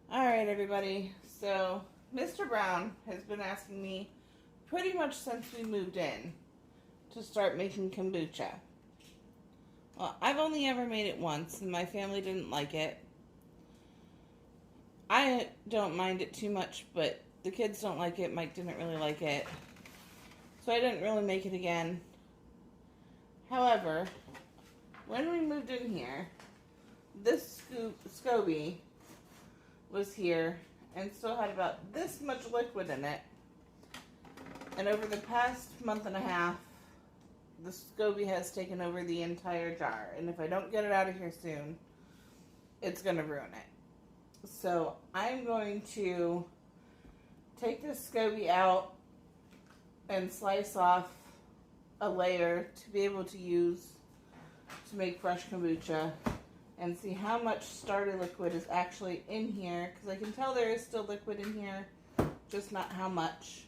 Alright, everybody. So, Mr. Brown has been asking me pretty much since we moved in to start making kombucha. Well, I've only ever made it once, and my family didn't like it. I don't mind it too much, but the kids don't like it. Mike didn't really like it. So I didn't really make it again. However, when we moved in here, this SCOBY was here and still had about this much liquid in it. And over the past month and a half, the SCOBY has taken over the entire jar. And if I don't get it out of here soon, it's going to ruin it. So I'm going to take this SCOBY out and slice off a layer to be able to use to make fresh kombucha and see how much starter liquid is actually in here, because I can tell there is still liquid in here, just not how much.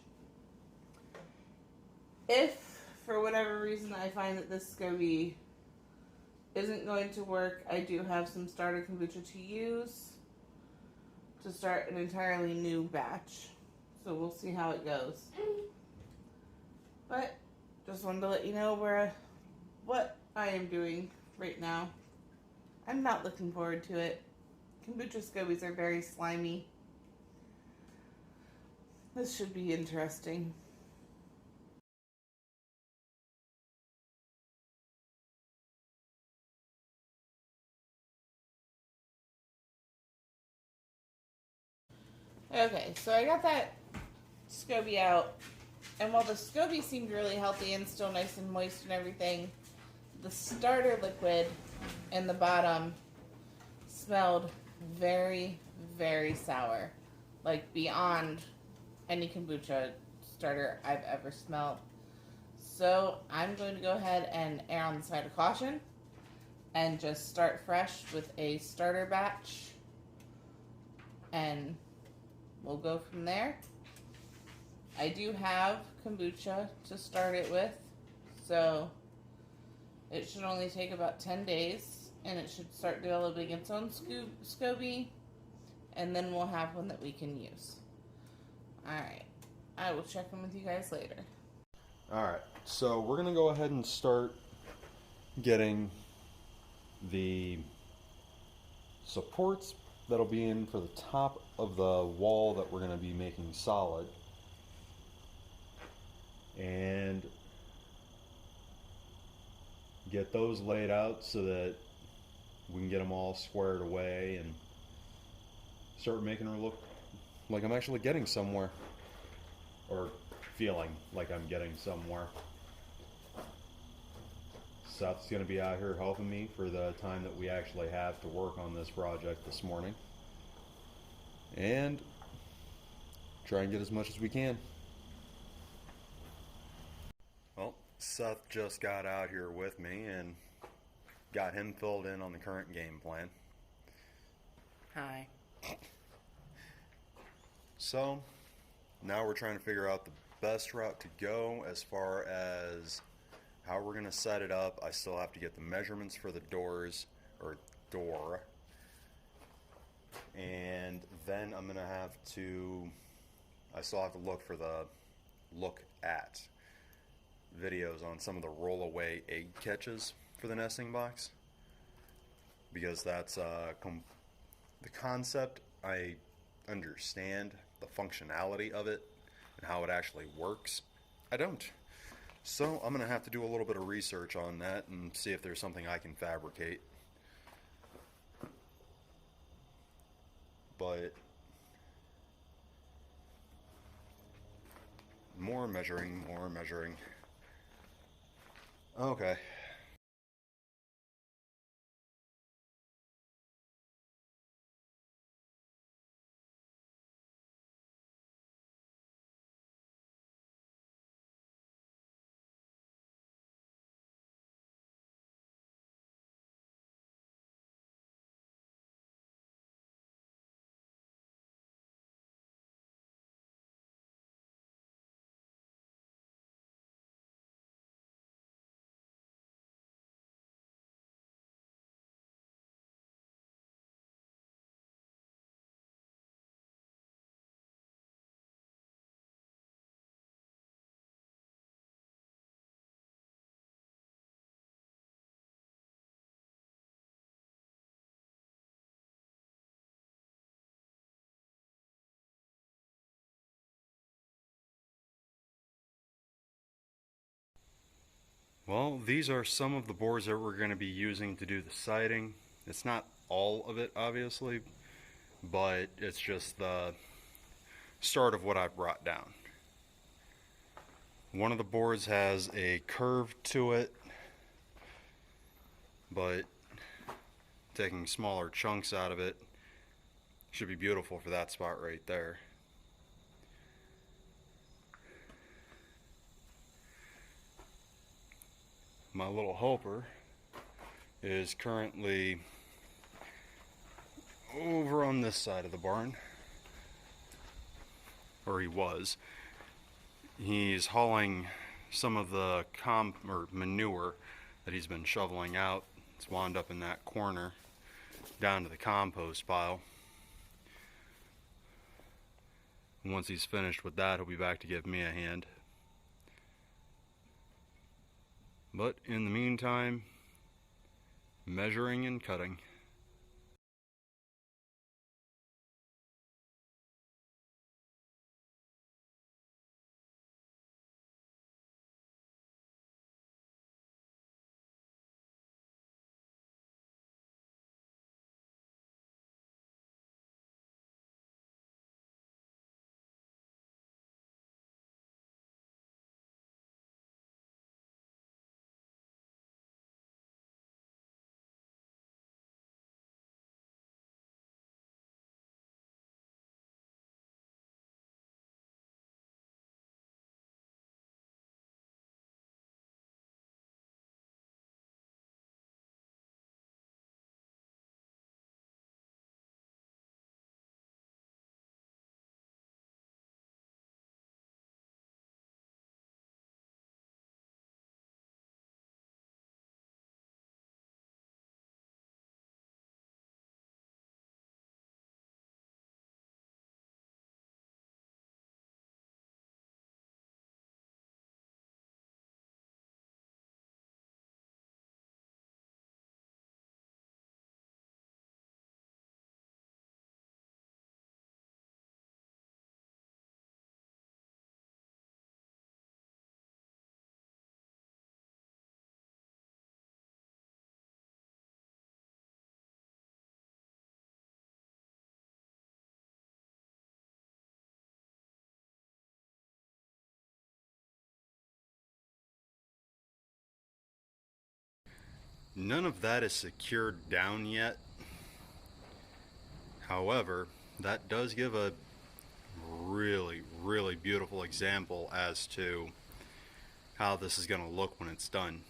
If for whatever reason I find that this SCOBY isn't going to work, I do have some starter kombucha to use to start an entirely new batch. So we'll see how it goes. But just wanted to let you know what I am doing right now. I'm not looking forward to it. Kombucha SCOBYs are very slimy. This should be interesting. Okay, so I got that SCOBY out, and while the SCOBY seemed really healthy and still nice and moist and everything, the starter liquid in the bottom smelled very, very sour. Like beyond any kombucha starter I've ever smelled. So I'm going to go ahead and err on the side of caution and just start fresh with a starter batch, and we'll go from there. I do have kombucha to start it with, so it should only take about 10 days, and it should start developing its own SCOBY, and then we'll have one that we can use. Alright, I will check in with you guys later. Alright, so we're going to go ahead and start getting the supports that'll be in for the top of the wall that we're going to be making solid, and get those laid out so that we can get them all squared away and start making her look like I'm actually getting somewhere, or feeling like I'm getting somewhere. Seth's going to be out here helping me for the time that we actually have to work on this project this morning, and try and get as much as we can. Well, Seth just got out here with me and got him filled in on the current game plan. Hi. So now we're trying to figure out the best route to go as far as how we're going to set it up. I still have to get the measurements for the doors, or door, and then I'm going to have to, I still have to look at videos on some of the roll-away egg catches for the nesting box, because that's the concept. I understand the functionality of it and how it actually works. I don't. So I'm going to have to do a little bit of research on that and see if there's something I can fabricate. But more measuring. Okay. Well, these are some of the boards that we're going to be using to do the siding. It's not all of it, obviously, but it's just the start of what I've brought down. One of the boards has a curve to it, but taking smaller chunks out of it should be beautiful for that spot right there. My little helper is currently over on this side of the barn, or he was. He's hauling some of the manure that he's been shoveling out. It's wound up in that corner down to the compost pile. And once he's finished with that, he'll be back to give me a hand. But in the meantime, measuring and cutting. None of that is secured down yet. However, that does give a really, really beautiful example as to how this is going to look when it's done.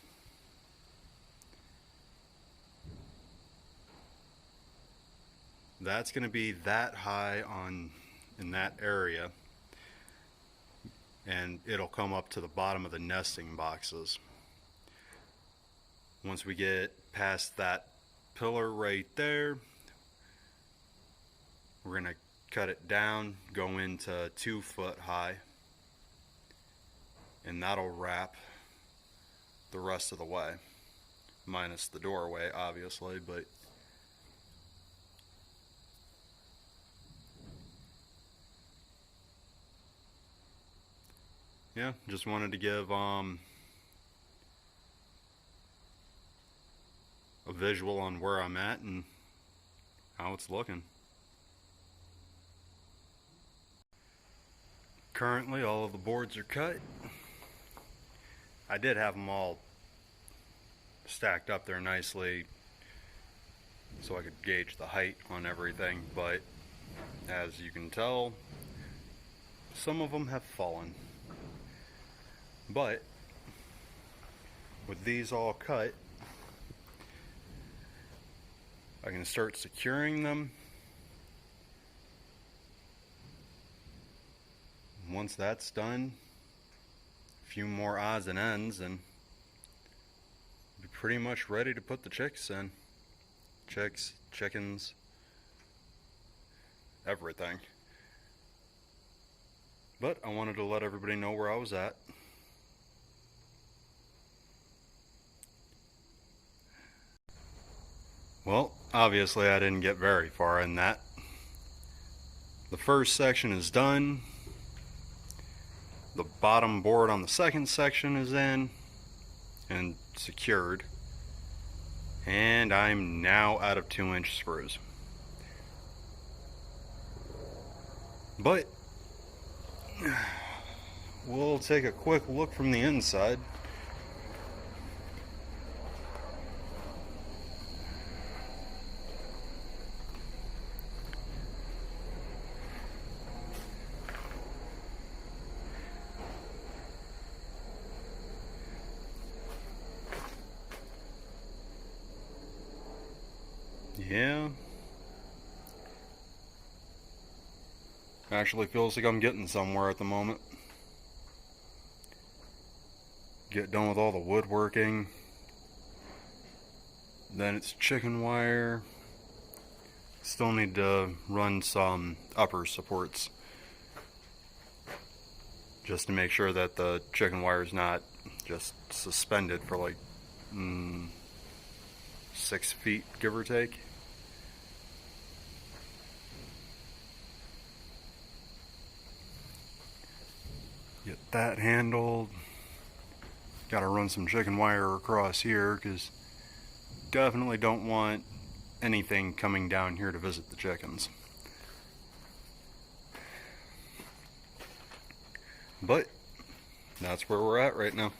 That's going to be that high in that area, and it'll come up to the bottom of the nesting boxes. Once we get past that pillar right there, we're going to cut it down, go into 2 foot high, and that'll wrap the rest of the way, minus the doorway obviously. But yeah, just wanted to give a visual on where I'm at and how it's looking. Currently all of the boards are cut. I did have them all stacked up there nicely so I could gauge the height on everything, but as you can tell, some of them have fallen. But with these all cut, I can start securing them. Once that's done, a few more odds and ends, and be pretty much ready to put the chicks in. Chicks, chickens, everything. But I wanted to let everybody know where I was at. Well, obviously I didn't get very far in that. The first section is done. The bottom board on the second section is in. and secured, and I'm now out of 2-inch screws. But we'll take a quick look from the inside. Yeah. Actually feels like I'm getting somewhere at the moment. Get done with all the woodworking. Then it's chicken wire. Still need to run some upper supports, just to make sure that the chicken wire is not just suspended for like 6 feet, give or take. Get that handled. Gotta run some chicken wire across here, because definitely don't want anything coming down here to visit the chickens. But that's where we're at right now.